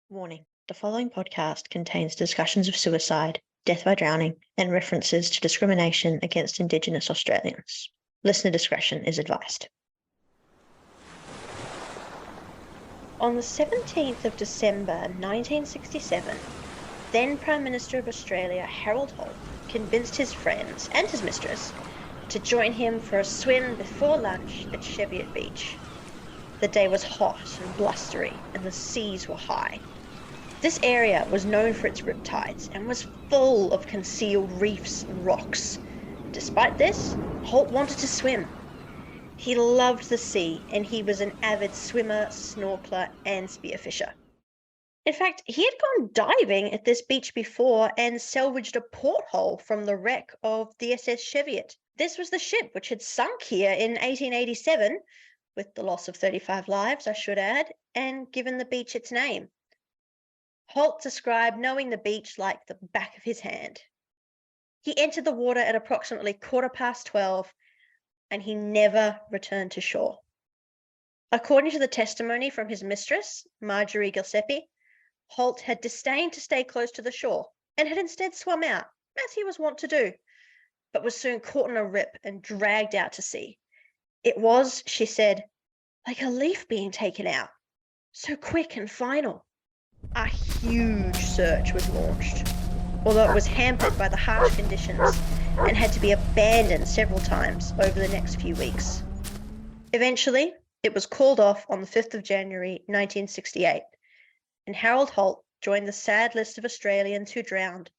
Warning: the following podcast contains discussions of suicide, death by drowning, and references to discrimination against Indigenous Australians. Listener discretion is advised. On the 17th of December 1967, then Prime Minister of Australia Harold Holt convinced his friends and his mistress to join him for a swim before lunch at Cheviot Beach. The day was hot and blustery, and the seas were high. This area was known for its riptides and was full of concealed reefs and rocks. Despite this, Holt wanted to swim. He loved the sea, and he was an avid swimmer, snorkeler, and spearfisher. In fact, he had gone diving at this beach before and salvaged a porthole from the wreck of the SS Cheviot. This was the ship which had sunk here in 1887, with the loss of 35 lives, I should add, and given the beach its name. Holt described knowing the beach like the back of his hand. He entered the water at approximately 12:15, and he never returned to shore. According to the testimony from his mistress, Marjorie Giuseppe, Holt had disdained to stay close to the shore and had instead swum out, as he was wont to do, but was soon caught in a rip and dragged out to sea. It was, she said, like a leaf being taken out, so quick and final. A huge search was launched, although it was hampered by the harsh conditions and had to be abandoned several times over the next few weeks. Eventually, it was called off on the 5th of January 1968, and Harold Holt joined the sad list of Australians who drowned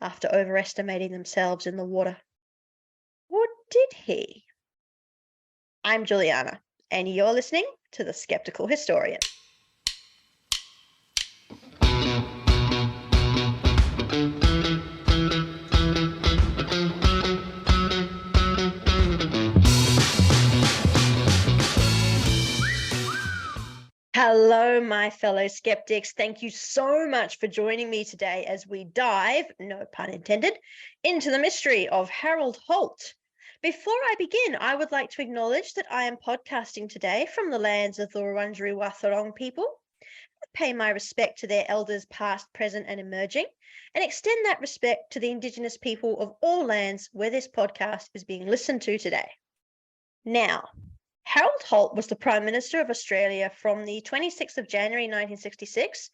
after overestimating themselves in the water. Or did he? I'm Juliana, and you're listening to The Skeptical Historian. Hello, my fellow skeptics. Thank you so much for joining me today as we dive, no pun intended, into the mystery of Harold Holt. Before I begin, I would like to acknowledge that I am podcasting today from the lands of the Wurundjeri Wathaurong people. I pay my respect to their elders past, present and emerging, and extend that respect to the Indigenous people of all lands where this podcast is being listened to today. Now, Harold Holt was the Prime Minister of Australia from the 26th of January 1966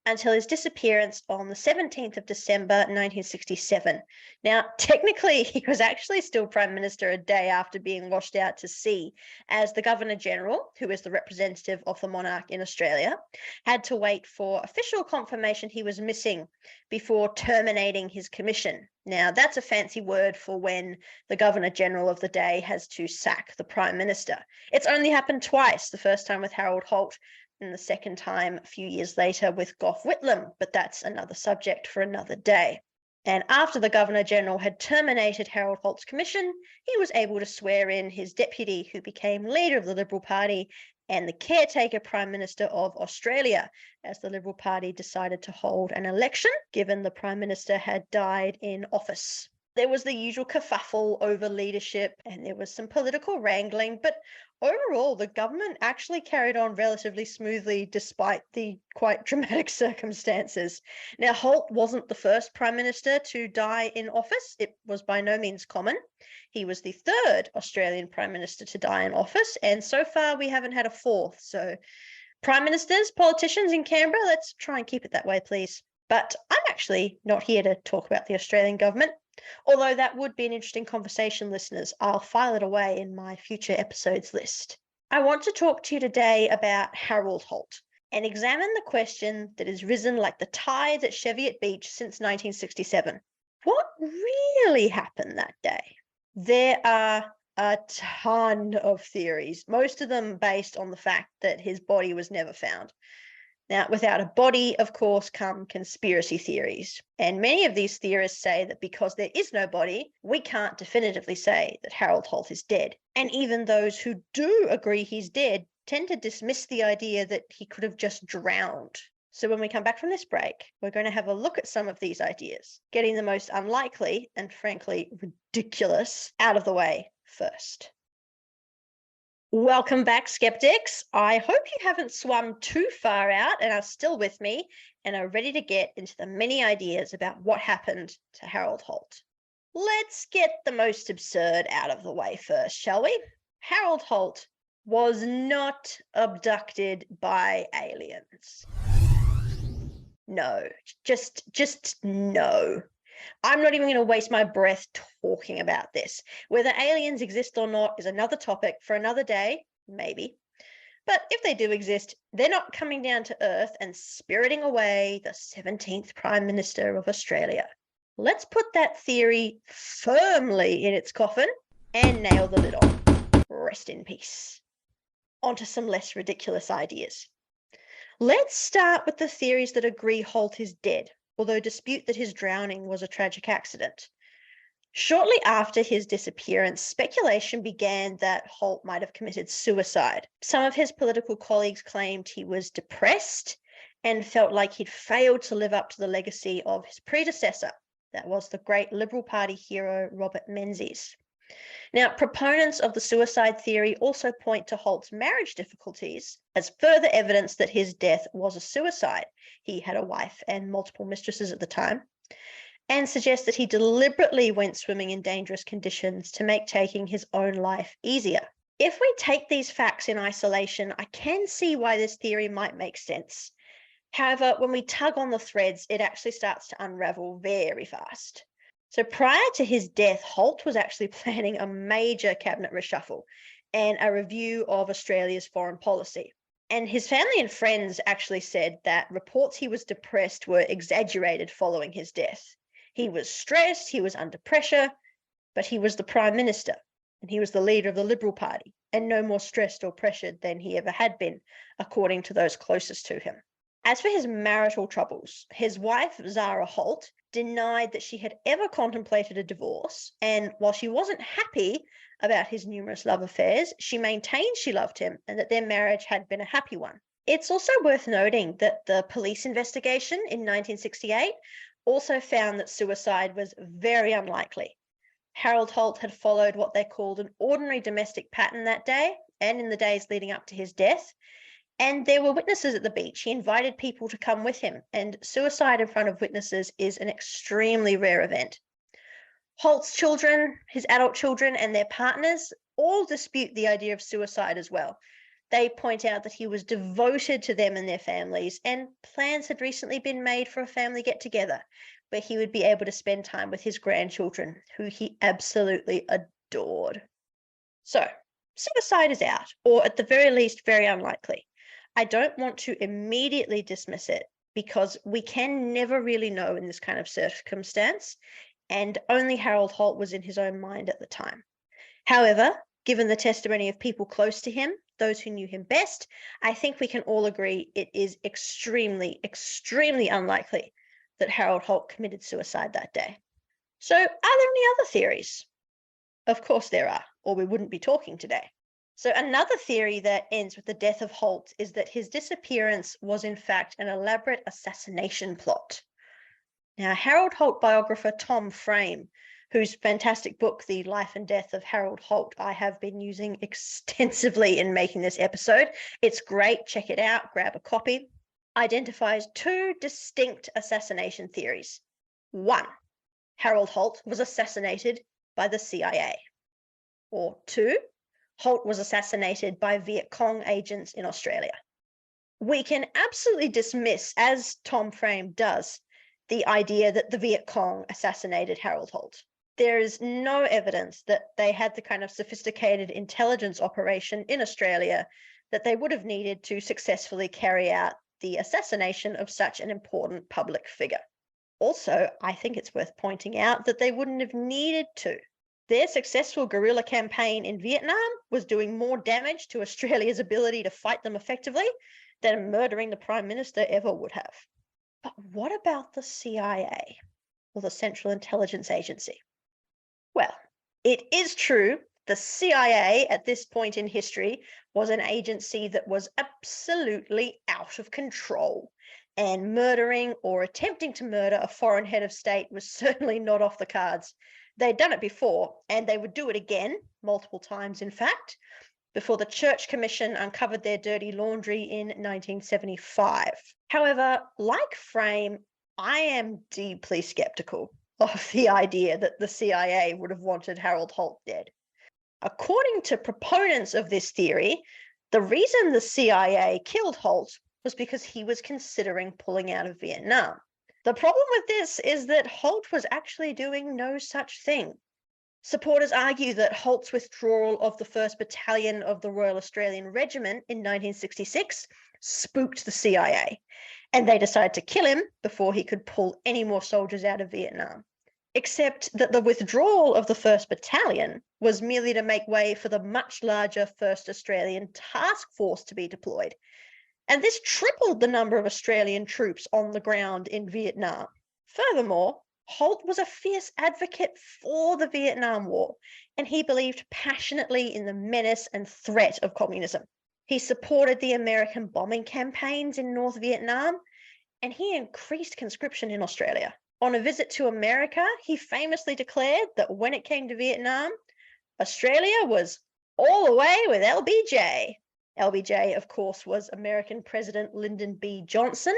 until his disappearance on the 17th of December 1967. Now, technically, he was actually still Prime Minister a day after being washed out to sea, as the Governor-General, who is the representative of the monarch in Australia, had to wait for official confirmation he was missing before terminating his commission. Now, that's a fancy word for when the Governor-General of the day has to sack the Prime Minister. It's only happened twice, the first time with Harold Holt, and the second time a few years later with Gough Whitlam, but that's another subject for another day. And after the Governor-General had terminated Harold Holt's commission, he was able to swear in his deputy, who became leader of the Liberal Party and the caretaker Prime Minister of Australia, as the Liberal Party decided to hold an election, given the Prime Minister had died in office. There was the usual kerfuffle over leadership, and there was some political wrangling, but overall, the government actually carried on relatively smoothly despite the quite dramatic circumstances. Now, Holt wasn't the first Prime Minister to die in office. It was by no means common. He was the third Australian Prime Minister to die in office, and so far we haven't had a fourth. So, Prime Ministers, politicians in Canberra, let's try and keep it that way, please. But I'm actually not here to talk about the Australian government. Although that would be an interesting conversation, listeners. I'll file it away in my future episodes list. I want to talk to you today about Harold Holt and examine the question that has risen like the tides at Cheviot Beach since 1967. What really happened that day? There are a ton of theories, most of them based on the fact that his body was never found. Now, without a body, of course, come conspiracy theories. And many of these theorists say that because there is no body, we can't definitively say that Harold Holt is dead. And even those who do agree he's dead tend to dismiss the idea that he could have just drowned. So when we come back from this break, we're going to have a look at some of these ideas, getting the most unlikely and frankly ridiculous out of the way first. Welcome back, skeptics. I hope you haven't swum too far out and are still with me and are ready to get into the many ideas about what happened to Harold Holt. Let's get the most absurd out of the way first, shall we? Harold Holt was not abducted by aliens. No, just no. I'm not even going to waste my breath talking about this. Whether aliens exist or not is another topic for another day, maybe. But if they do exist, they're not coming down to Earth and spiriting away the 17th Prime Minister of Australia. Let's put that theory firmly in its coffin and nail the lid on. Rest in peace. On to some less ridiculous ideas. Let's start with the theories that agree Holt is dead, although dispute that his drowning was a tragic accident. Shortly after his disappearance, speculation began that Holt might have committed suicide. Some of his political colleagues claimed he was depressed and felt like he'd failed to live up to the legacy of his predecessor. That was the great Liberal Party hero, Robert Menzies. Now, proponents of the suicide theory also point to Holt's marriage difficulties as further evidence that his death was a suicide. He had a wife and multiple mistresses at the time, and suggest that he deliberately went swimming in dangerous conditions to make taking his own life easier. If we take these facts in isolation, I can see why this theory might make sense. However, when we tug on the threads, it actually starts to unravel very fast. So prior to his death, Holt was actually planning a major cabinet reshuffle and a review of Australia's foreign policy. And his family and friends actually said that reports he was depressed were exaggerated following his death. He was stressed, he was under pressure, but he was the Prime Minister and he was the leader of the Liberal Party and no more stressed or pressured than he ever had been, according to those closest to him. As for his marital troubles, his wife, Zara Holt, denied that she had ever contemplated a divorce, and while she wasn't happy about his numerous love affairs, she maintained she loved him and that their marriage had been a happy one. It's also worth noting that the police investigation in 1968 also found that suicide was very unlikely. Harold Holt had followed what they called an ordinary domestic pattern that day and in the days leading up to his death. And there were witnesses at the beach. He invited people to come with him, and suicide in front of witnesses is an extremely rare event. Holt's children, his adult children, and their partners all dispute the idea of suicide as well. They point out that he was devoted to them and their families, and plans had recently been made for a family get-together where he would be able to spend time with his grandchildren, who he absolutely adored. So, suicide is out, or at the very least, very unlikely. I don't want to immediately dismiss it because we can never really know in this kind of circumstance, and only Harold Holt was in his own mind at the time. However, given the testimony of people close to him, those who knew him best, I think we can all agree it is extremely, extremely unlikely that Harold Holt committed suicide that day. So, are there any other theories? Of course there are, or we wouldn't be talking today. So another theory that ends with the death of Holt is that his disappearance was in fact an elaborate assassination plot. Now, Harold Holt biographer Tom Frame, whose fantastic book, The Life and Death of Harold Holt, I have been using extensively in making this episode. It's great, check it out, grab a copy. Identifies two distinct assassination theories. One, Harold Holt was assassinated by the CIA. Or two, Holt was assassinated by Viet Cong agents in Australia. We can absolutely dismiss, as Tom Frame does, the idea that the Viet Cong assassinated Harold Holt. There is no evidence that they had the kind of sophisticated intelligence operation in Australia that they would have needed to successfully carry out the assassination of such an important public figure. Also, I think it's worth pointing out that they wouldn't have needed to. Their successful guerrilla campaign in Vietnam was doing more damage to Australia's ability to fight them effectively than murdering the Prime Minister ever would have. But what about the CIA, or the Central Intelligence Agency? Well, it is true the CIA at this point in history was an agency that was absolutely out of control, and murdering or attempting to murder a foreign head of state was certainly not off the cards. They'd done it before, and they would do it again, multiple times in fact, before the Church Commission uncovered their dirty laundry in 1975. However, like Frame, I am deeply skeptical of the idea that the CIA would have wanted Harold Holt dead. According to proponents of this theory, the reason the CIA killed Holt was because he was considering pulling out of Vietnam. The problem with this is that Holt was actually doing no such thing. Supporters argue that Holt's withdrawal of the 1st Battalion of the Royal Australian Regiment in 1966 spooked the CIA, and they decided to kill him before he could pull any more soldiers out of Vietnam. Except that the withdrawal of the 1st Battalion was merely to make way for the much larger 1st Australian Task Force to be deployed, and this tripled the number of Australian troops on the ground in Vietnam. Furthermore, Holt was a fierce advocate for the Vietnam War, and he believed passionately in the menace and threat of communism. He supported the American bombing campaigns in North Vietnam, and he increased conscription in Australia. On a visit to America, he famously declared that when it came to Vietnam, Australia was all the way with LBJ. LBJ, of course, was American President Lyndon B. Johnson,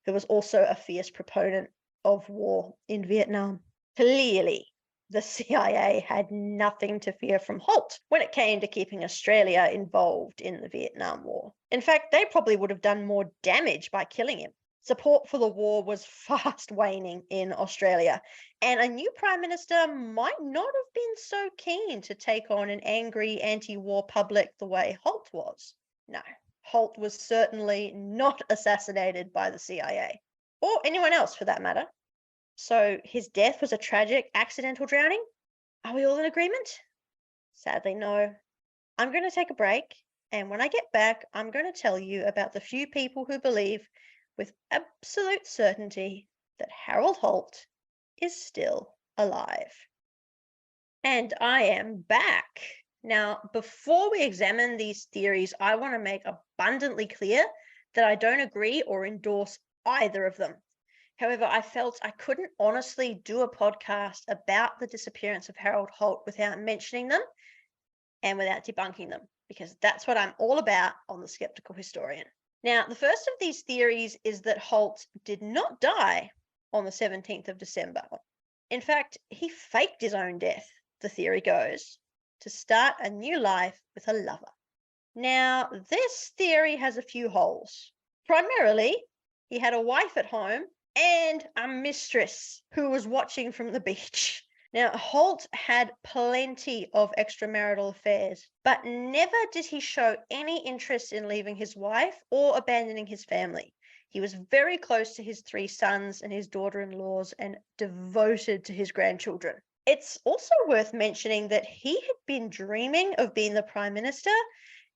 who was also a fierce proponent of war in Vietnam. Clearly, the CIA had nothing to fear from Holt when it came to keeping Australia involved in the Vietnam War. In fact, they probably would have done more damage by killing him. Support for the war was fast waning in Australia, and a new Prime Minister might not have been so keen to take on an angry anti-war public the way Holt was. No, Holt was certainly not assassinated by the CIA, or anyone else for that matter. So his death was a tragic accidental drowning? Are we all in agreement? Sadly, no. I'm going to take a break, and when I get back, I'm going to tell you about the few people who believe with absolute certainty that Harold Holt is still alive. And I am back. Now, before we examine these theories, I want to make abundantly clear that I don't agree or endorse either of them. However, I felt I couldn't honestly do a podcast about the disappearance of Harold Holt without mentioning them and without debunking them, because that's what I'm all about on The Skeptical Historian. Now, the first of these theories is that Holt did not die on the 17th of December. In fact, he faked his own death, the theory goes, to start a new life with a lover. Now, this theory has a few holes. Primarily, he had a wife at home and a mistress who was watching from the beach. Now, Holt had plenty of extramarital affairs, but never did he show any interest in leaving his wife or abandoning his family. He was very close to his 3 sons and his daughter-in-laws and devoted to his grandchildren. It's also worth mentioning that he had been dreaming of being the Prime Minister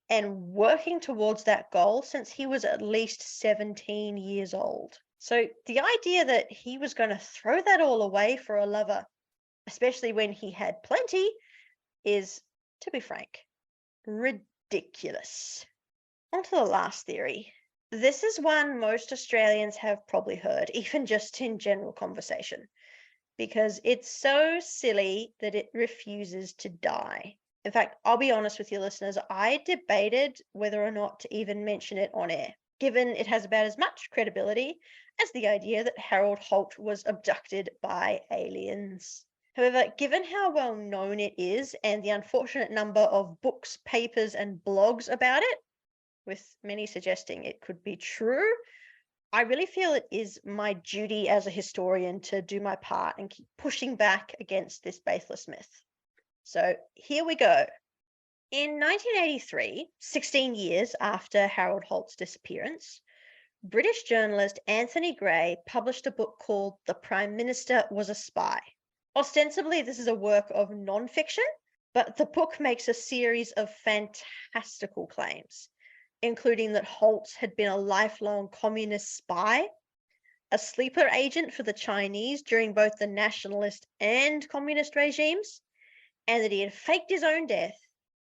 and working towards that goal since he was at least 17 years old. So the idea that he was going to throw that all away for a lover, especially when he had plenty, is, to be frank, ridiculous. On to the last theory. This is one most Australians have probably heard, even just in general conversation, because it's so silly that it refuses to die. In fact, I'll be honest with you listeners, I debated whether or not to even mention it on air, given it has about as much credibility as the idea that Harold Holt was abducted by aliens. However, given how well known it is and the unfortunate number of books, papers, and blogs about it, with many suggesting it could be true, I really feel it is my duty as a historian to do my part and keep pushing back against this baseless myth. So here we go. In 1983, 16 years after Harold Holt's disappearance, British journalist Anthony Gray published a book called The Prime Minister Was a Spy. Ostensibly, this is a work of non-fiction, but the book makes a series of fantastical claims, including that Holt had been a lifelong communist spy, a sleeper agent for the Chinese during both the nationalist and communist regimes, and that he had faked his own death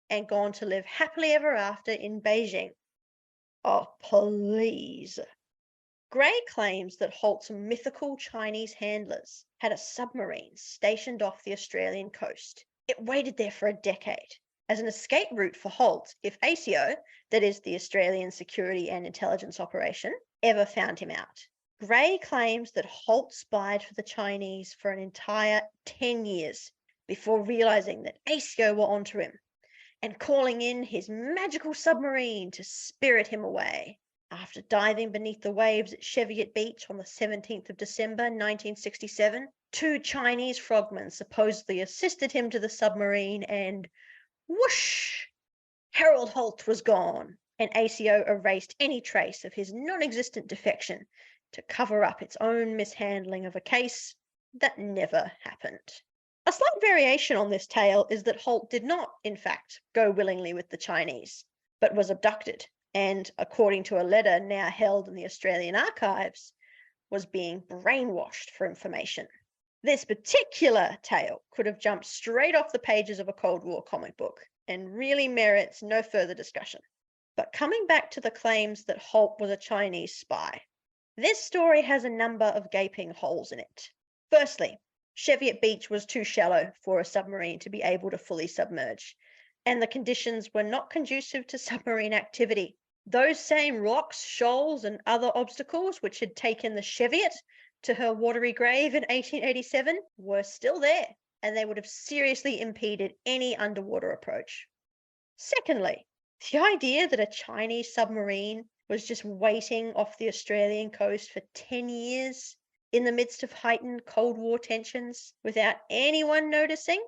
and gone to live happily ever after in Beijing. Oh, please. Gray claims that Holt's mythical Chinese handlers had a submarine stationed off the Australian coast. It waited there for a decade, as an escape route for Holt if ASIO, that is the Australian Security and Intelligence Operation, ever found him out. Gray claims that Holt spied for the Chinese for an entire 10 years before realizing that ASIO were onto him and calling in his magical submarine to spirit him away. After diving beneath the waves at Cheviot Beach on the 17th of December 1967, 2 Chinese frogmen supposedly assisted him to the submarine and whoosh! Harold Holt was gone, and ASIO erased any trace of his non-existent defection to cover up its own mishandling of a case that never happened. A slight variation on this tale is that Holt did not, in fact, go willingly with the Chinese, but was abducted and, according to a letter now held in the Australian archives, was being brainwashed for information. This particular tale could have jumped straight off the pages of a Cold War comic book and really merits no further discussion. But coming back to the claims that Holt was a Chinese spy, this story has a number of gaping holes in it. Firstly, Cheviot Beach was too shallow for a submarine to be able to fully submerge, and the conditions were not conducive to submarine activity. Those same rocks, shoals, and other obstacles which had taken the Cheviot to her watery grave in 1887 were still there, and they would have seriously impeded any underwater approach. Secondly, the idea that a Chinese submarine was just waiting off the Australian coast for 10 years in the midst of heightened Cold War tensions without anyone noticing?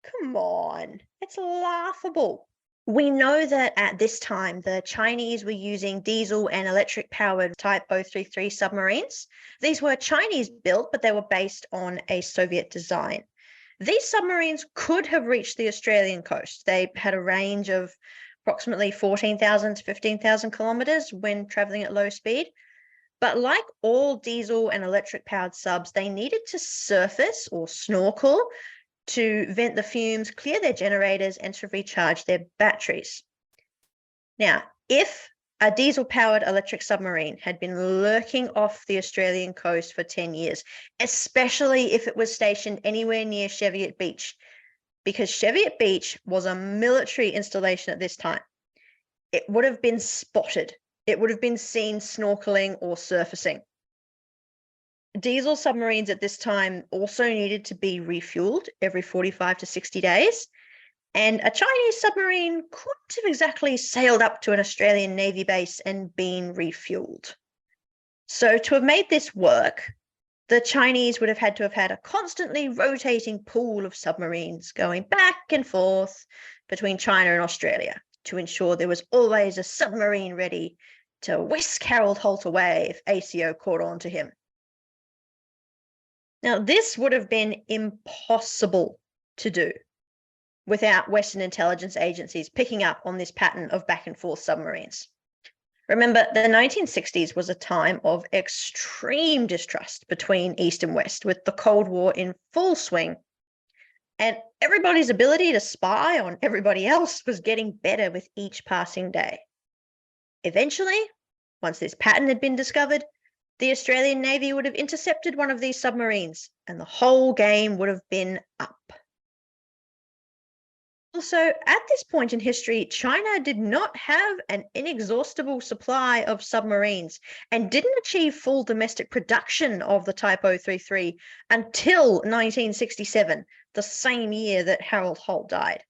Come on, it's laughable. We know that at this time, the Chinese were using diesel and electric-powered Type 033 submarines. These were Chinese-built, but they were based on a Soviet design. These submarines could have reached the Australian coast. They had a range of approximately 14,000 to 15,000 kilometres when travelling at low speed. But like all diesel and electric-powered subs, they needed to surface or snorkel to vent the fumes, clear their generators, and to recharge their batteries. Now, if a diesel-powered electric submarine had been lurking off the Australian coast for 10 years, especially if it was stationed anywhere near Cheviot Beach, because Cheviot Beach was a military installation at this time, it would have been spotted. It would have been seen snorkeling or surfacing. Diesel submarines at this time also needed to be refueled every 45 to 60 days, and a Chinese submarine couldn't have exactly sailed up to an Australian Navy base and been refueled. So to have made this work, the Chinese would have had to have had a constantly rotating pool of submarines going back and forth between China and Australia to ensure there was always a submarine ready to whisk Harold Holt away if ASIO caught on to him. Now, this would have been impossible to do without Western intelligence agencies picking up on this pattern of back and forth submarines. Remember, the 1960s was a time of extreme distrust between East and West, with the Cold War in full swing, and everybody's ability to spy on everybody else was getting better with each passing day. Eventually, once this pattern had been discovered, the Australian Navy would have intercepted one of these submarines, and the whole game would have been up. Also, at this point in history, China did not have an inexhaustible supply of submarines and didn't achieve full domestic production of the Type 033 until 1967, the same year that Harold Holt died.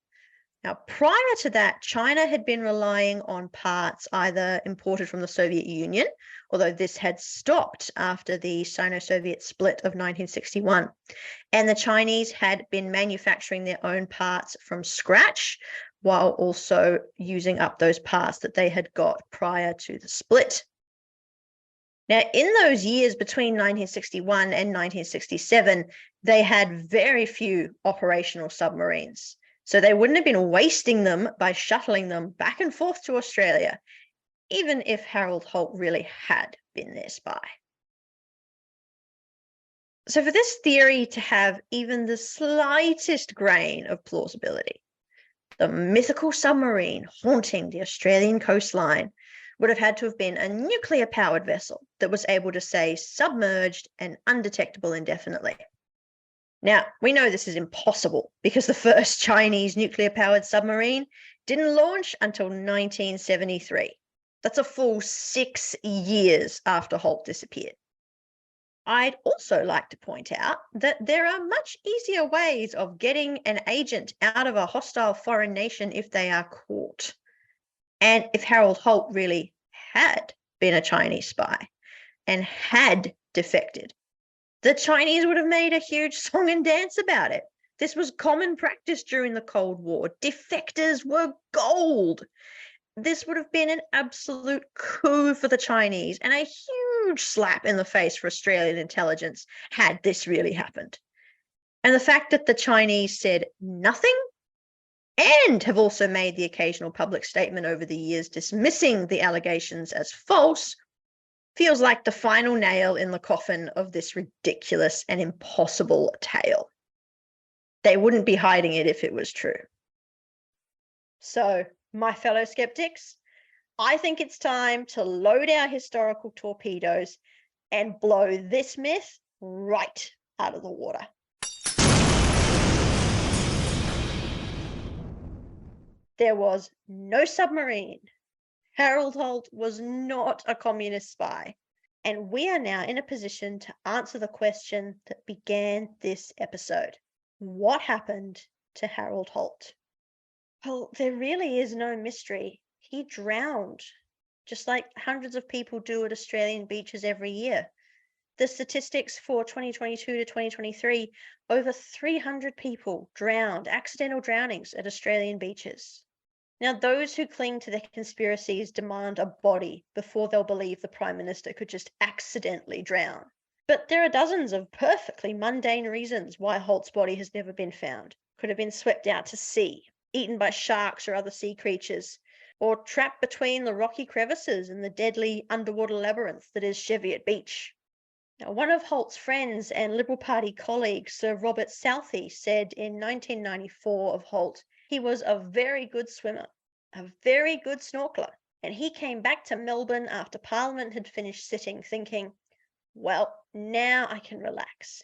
Now, prior to that, China had been relying on parts either imported from the Soviet Union, although this had stopped after the Sino-Soviet split of 1961, and the Chinese had been manufacturing their own parts from scratch, while also using up those parts that they had got prior to the split. Now, in those years between 1961 and 1967, they had very few operational submarines. So they wouldn't have been wasting them by shuttling them back and forth to Australia, even if Harold Holt really had been their spy. So for this theory to have even the slightest grain of plausibility, the mythical submarine haunting the Australian coastline would have had to have been a nuclear-powered vessel that was able to stay submerged and undetectable indefinitely. Now, we know this is impossible because the first Chinese nuclear-powered submarine didn't launch until 1973. That's a full 6 years after Holt disappeared. I'd also like to point out that there are much easier ways of getting an agent out of a hostile foreign nation if they are caught. And if Harold Holt really had been a Chinese spy and had defected, the Chinese would have made a huge song and dance about it. This was common practice during the Cold War. Defectors were gold. This would have been an absolute coup for the Chinese and a huge slap in the face for Australian intelligence had this really happened. And the fact that the Chinese said nothing and have also made the occasional public statement over the years dismissing the allegations as false feels like the final nail in the coffin of this ridiculous and impossible tale. They wouldn't be hiding it if it was true. So, my fellow skeptics, I think it's time to load our historical torpedoes and blow this myth right out of the water. There was no submarine. Harold Holt was not a communist spy. And we are now in a position to answer the question that began this episode. What happened to Harold Holt? Well, there really is no mystery. He drowned, just like hundreds of people do at Australian beaches every year. The statistics for 2022 to 2023, over 300 people drowned, accidental drownings at Australian beaches. Now, those who cling to their conspiracies demand a body before they'll believe the Prime Minister could just accidentally drown. But there are dozens of perfectly mundane reasons why Holt's body has never been found. Could have been swept out to sea, eaten by sharks or other sea creatures, or trapped between the rocky crevices and the deadly underwater labyrinth that is Cheviot Beach. Now, one of Holt's friends and Liberal Party colleague, Sir Robert Southey, said in 1994 of Holt, he was a very good swimmer, a very good snorkeler, and he came back to Melbourne after Parliament had finished sitting thinking, well, now I can relax.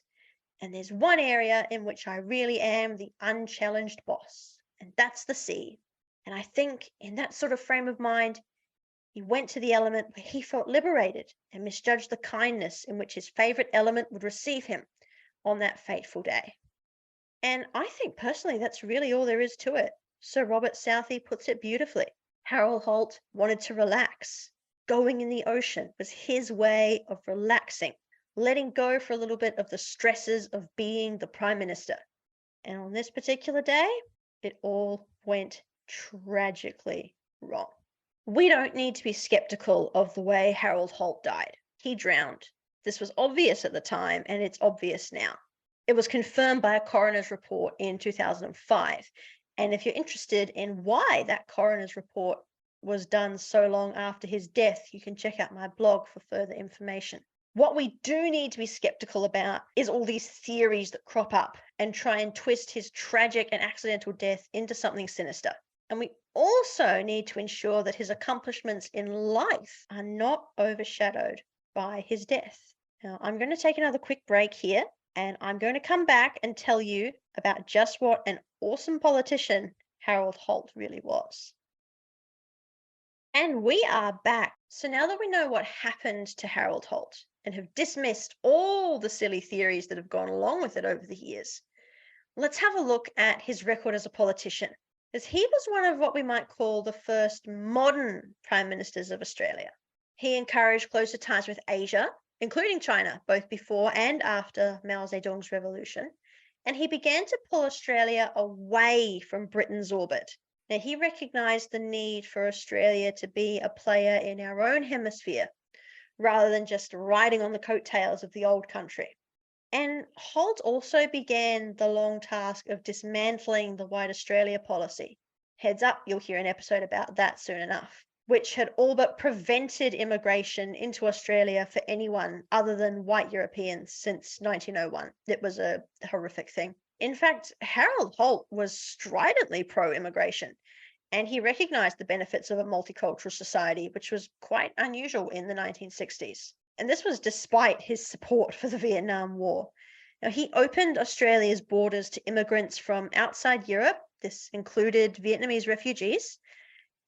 And there's one area in which I really am the unchallenged boss, and that's the sea. And I think in that sort of frame of mind, he went to the element where he felt liberated and misjudged the kindness in which his favourite element would receive him on that fateful day. And I think personally that's really all there is to it. Sir Robert Southey puts it beautifully. Harold Holt wanted to relax. Going in the ocean was his way of relaxing, letting go for a little bit of the stresses of being the Prime Minister. And on this particular day, it all went tragically wrong. We don't need to be skeptical of the way Harold Holt died. He drowned. This was obvious at the time, and it's obvious now. It was confirmed by a coroner's report in 2005. And if you're interested in why that coroner's report was done so long after his death, you can check out my blog for further information. What we do need to be skeptical about is all these theories that crop up and try and twist his tragic and accidental death into something sinister. And we also need to ensure that his accomplishments in life are not overshadowed by his death. Now, I'm going to take another quick break here, and I'm going to come back and tell you about just what an awesome politician Harold Holt really was. And we are back. So now that we know what happened to Harold Holt and have dismissed all the silly theories that have gone along with it over the years, let's have a look at his record as a politician, as he was one of what we might call the first modern Prime Ministers of Australia. He encouraged closer ties with Asia, including China, both before and after Mao Zedong's revolution, and he began to pull Australia away from Britain's orbit. Now, he recognised the need for Australia to be a player in our own hemisphere, rather than just riding on the coattails of the old country. And Holt also began the long task of dismantling the White Australia policy. Heads up, you'll hear an episode about that soon enough, which had all but prevented immigration into Australia for anyone other than white Europeans since 1901. It was a horrific thing. In fact, Harold Holt was stridently pro-immigration, and he recognised the benefits of a multicultural society, which was quite unusual in the 1960s. And this was despite his support for the Vietnam War. Now, he opened Australia's borders to immigrants from outside Europe. This included Vietnamese refugees.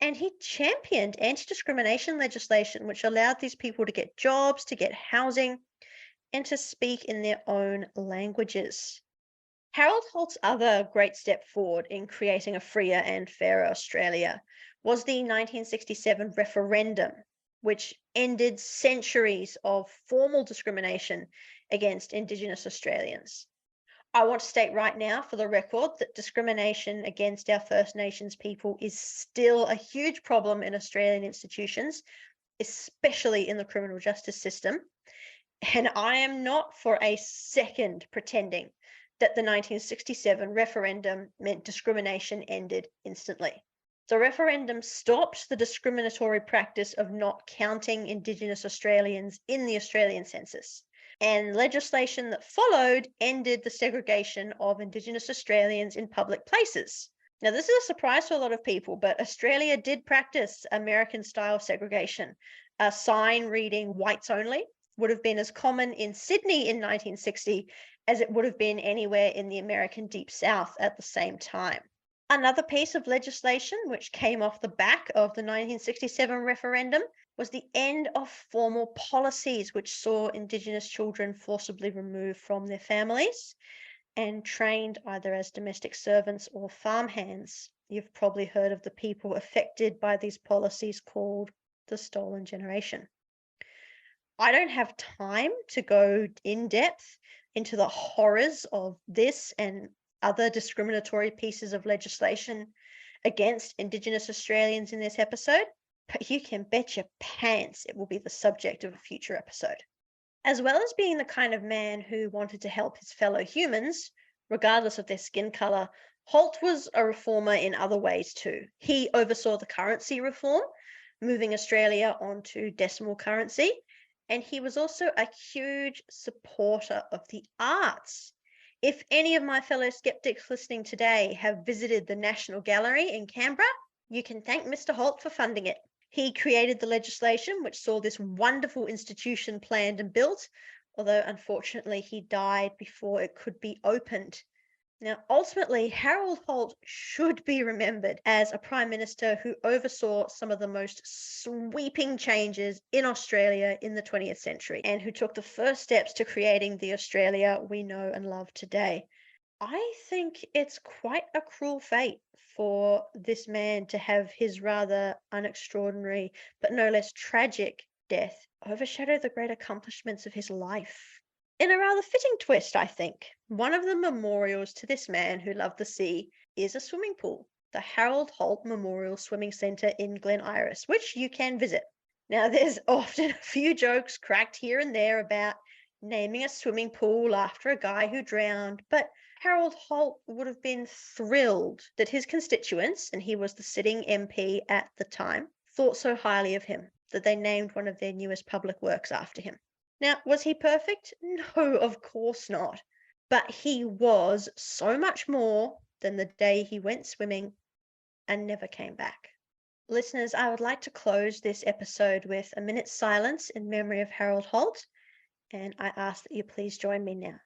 And he championed anti-discrimination legislation, which allowed these people to get jobs, to get housing, and to speak in their own languages. Harold Holt's other great step forward in creating a freer and fairer Australia was the 1967 referendum, which ended centuries of formal discrimination against Indigenous Australians. I want to state right now for the record that discrimination against our First Nations people is still a huge problem in Australian institutions, especially in the criminal justice system. And I am not for a second pretending that the 1967 referendum meant discrimination ended instantly. The referendum stopped the discriminatory practice of not counting Indigenous Australians in the Australian census. And legislation that followed ended the segregation of Indigenous Australians in public places. Now, this is a surprise to a lot of people, but Australia did practice American-style segregation. A sign reading "whites only" would have been as common in Sydney in 1960 as it would have been anywhere in the American Deep South at the same time. Another piece of legislation which came off the back of the 1967 referendum was the end of formal policies which saw Indigenous children forcibly removed from their families and trained either as domestic servants or farmhands. You've probably heard of the people affected by these policies called the Stolen Generation. I don't have time to go in depth into the horrors of this and other discriminatory pieces of legislation against Indigenous Australians in this episode, but you can bet your pants it will be the subject of a future episode. As well as being the kind of man who wanted to help his fellow humans, regardless of their skin colour, Holt was a reformer in other ways too. He oversaw the currency reform, moving Australia onto decimal currency, and he was also a huge supporter of the arts. If any of my fellow skeptics listening today have visited the National Gallery in Canberra, you can thank Mr. Holt for funding it. He created the legislation which saw this wonderful institution planned and built, although unfortunately he died before it could be opened. Now, ultimately, Harold Holt should be remembered as a Prime Minister who oversaw some of the most sweeping changes in Australia in the 20th century and who took the first steps to creating the Australia we know and love today. I think it's quite a cruel fate for this man to have his rather unextraordinary but no less tragic death overshadow the great accomplishments of his life. In a rather fitting twist, I think, one of the memorials to this man who loved the sea is a swimming pool, the Harold Holt Memorial Swimming Centre in Glen Iris, which you can visit. Now, there's often a few jokes cracked here and there about naming a swimming pool after a guy who drowned, but Harold Holt would have been thrilled that his constituents, and he was the sitting MP at the time, thought so highly of him that they named one of their newest public works after him. Now, was he perfect? No, of course not. But he was so much more than the day he went swimming and never came back. Listeners, I would like to close this episode with a minute's silence in memory of Harold Holt, and I ask that you please join me now.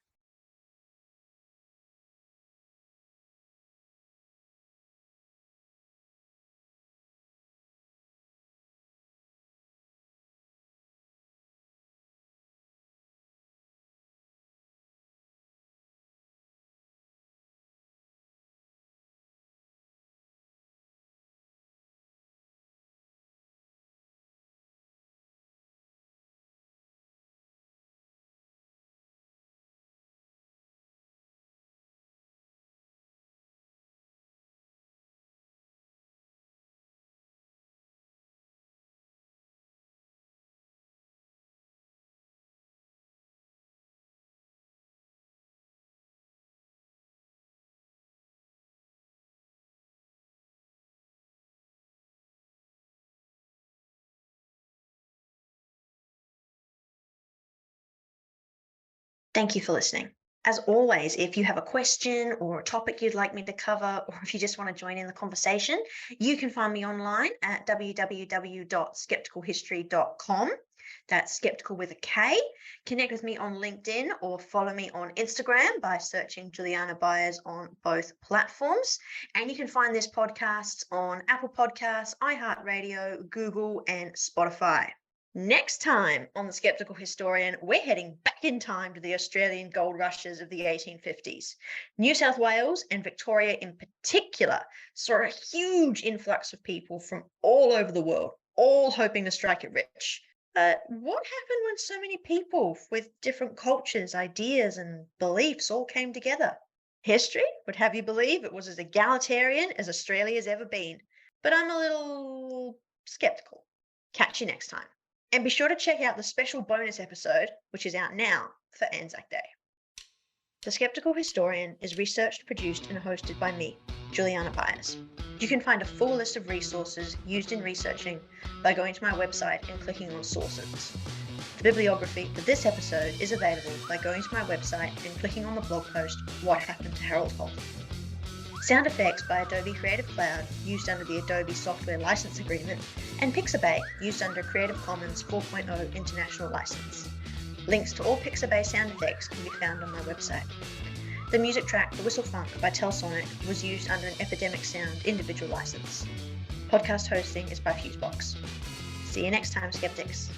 Thank you for listening. As always, if you have a question or a topic you'd like me to cover, or if you just want to join in the conversation, you can find me online at www.skepticalhistory.com. That's skeptical with a K. Connect with me on LinkedIn or follow me on Instagram by searching Juliana Byers on both platforms. And you can find this podcast on Apple Podcasts, iHeartRadio, Google, and Spotify. Next time on The Skeptical Historian, we're heading back in time to the Australian gold rushes of the 1850s. New South Wales and Victoria in particular saw a huge influx of people from all over the world, all hoping to strike it rich. But what happened when so many people with different cultures, ideas, and beliefs all came together? History would have you believe it was as egalitarian as Australia's ever been, but I'm a little skeptical. Catch you next time. And be sure to check out the special bonus episode, which is out now for Anzac Day. The Skeptical Historian is researched, produced, and hosted by me, Juliana Byers. You can find a full list of resources used in researching by going to my website and clicking on Sources. The bibliography for this episode is available by going to my website and clicking on the blog post, What Happened to Harold Holt. Sound effects by Adobe Creative Cloud, used under the Adobe Software License Agreement, and Pixabay, used under Creative Commons 4.0 International License. Links to all Pixabay sound effects can be found on my website. The music track The Whistle Funk by Telsonic was used under an Epidemic Sound individual license. Podcast hosting is by Fusebox. See you next time, skeptics.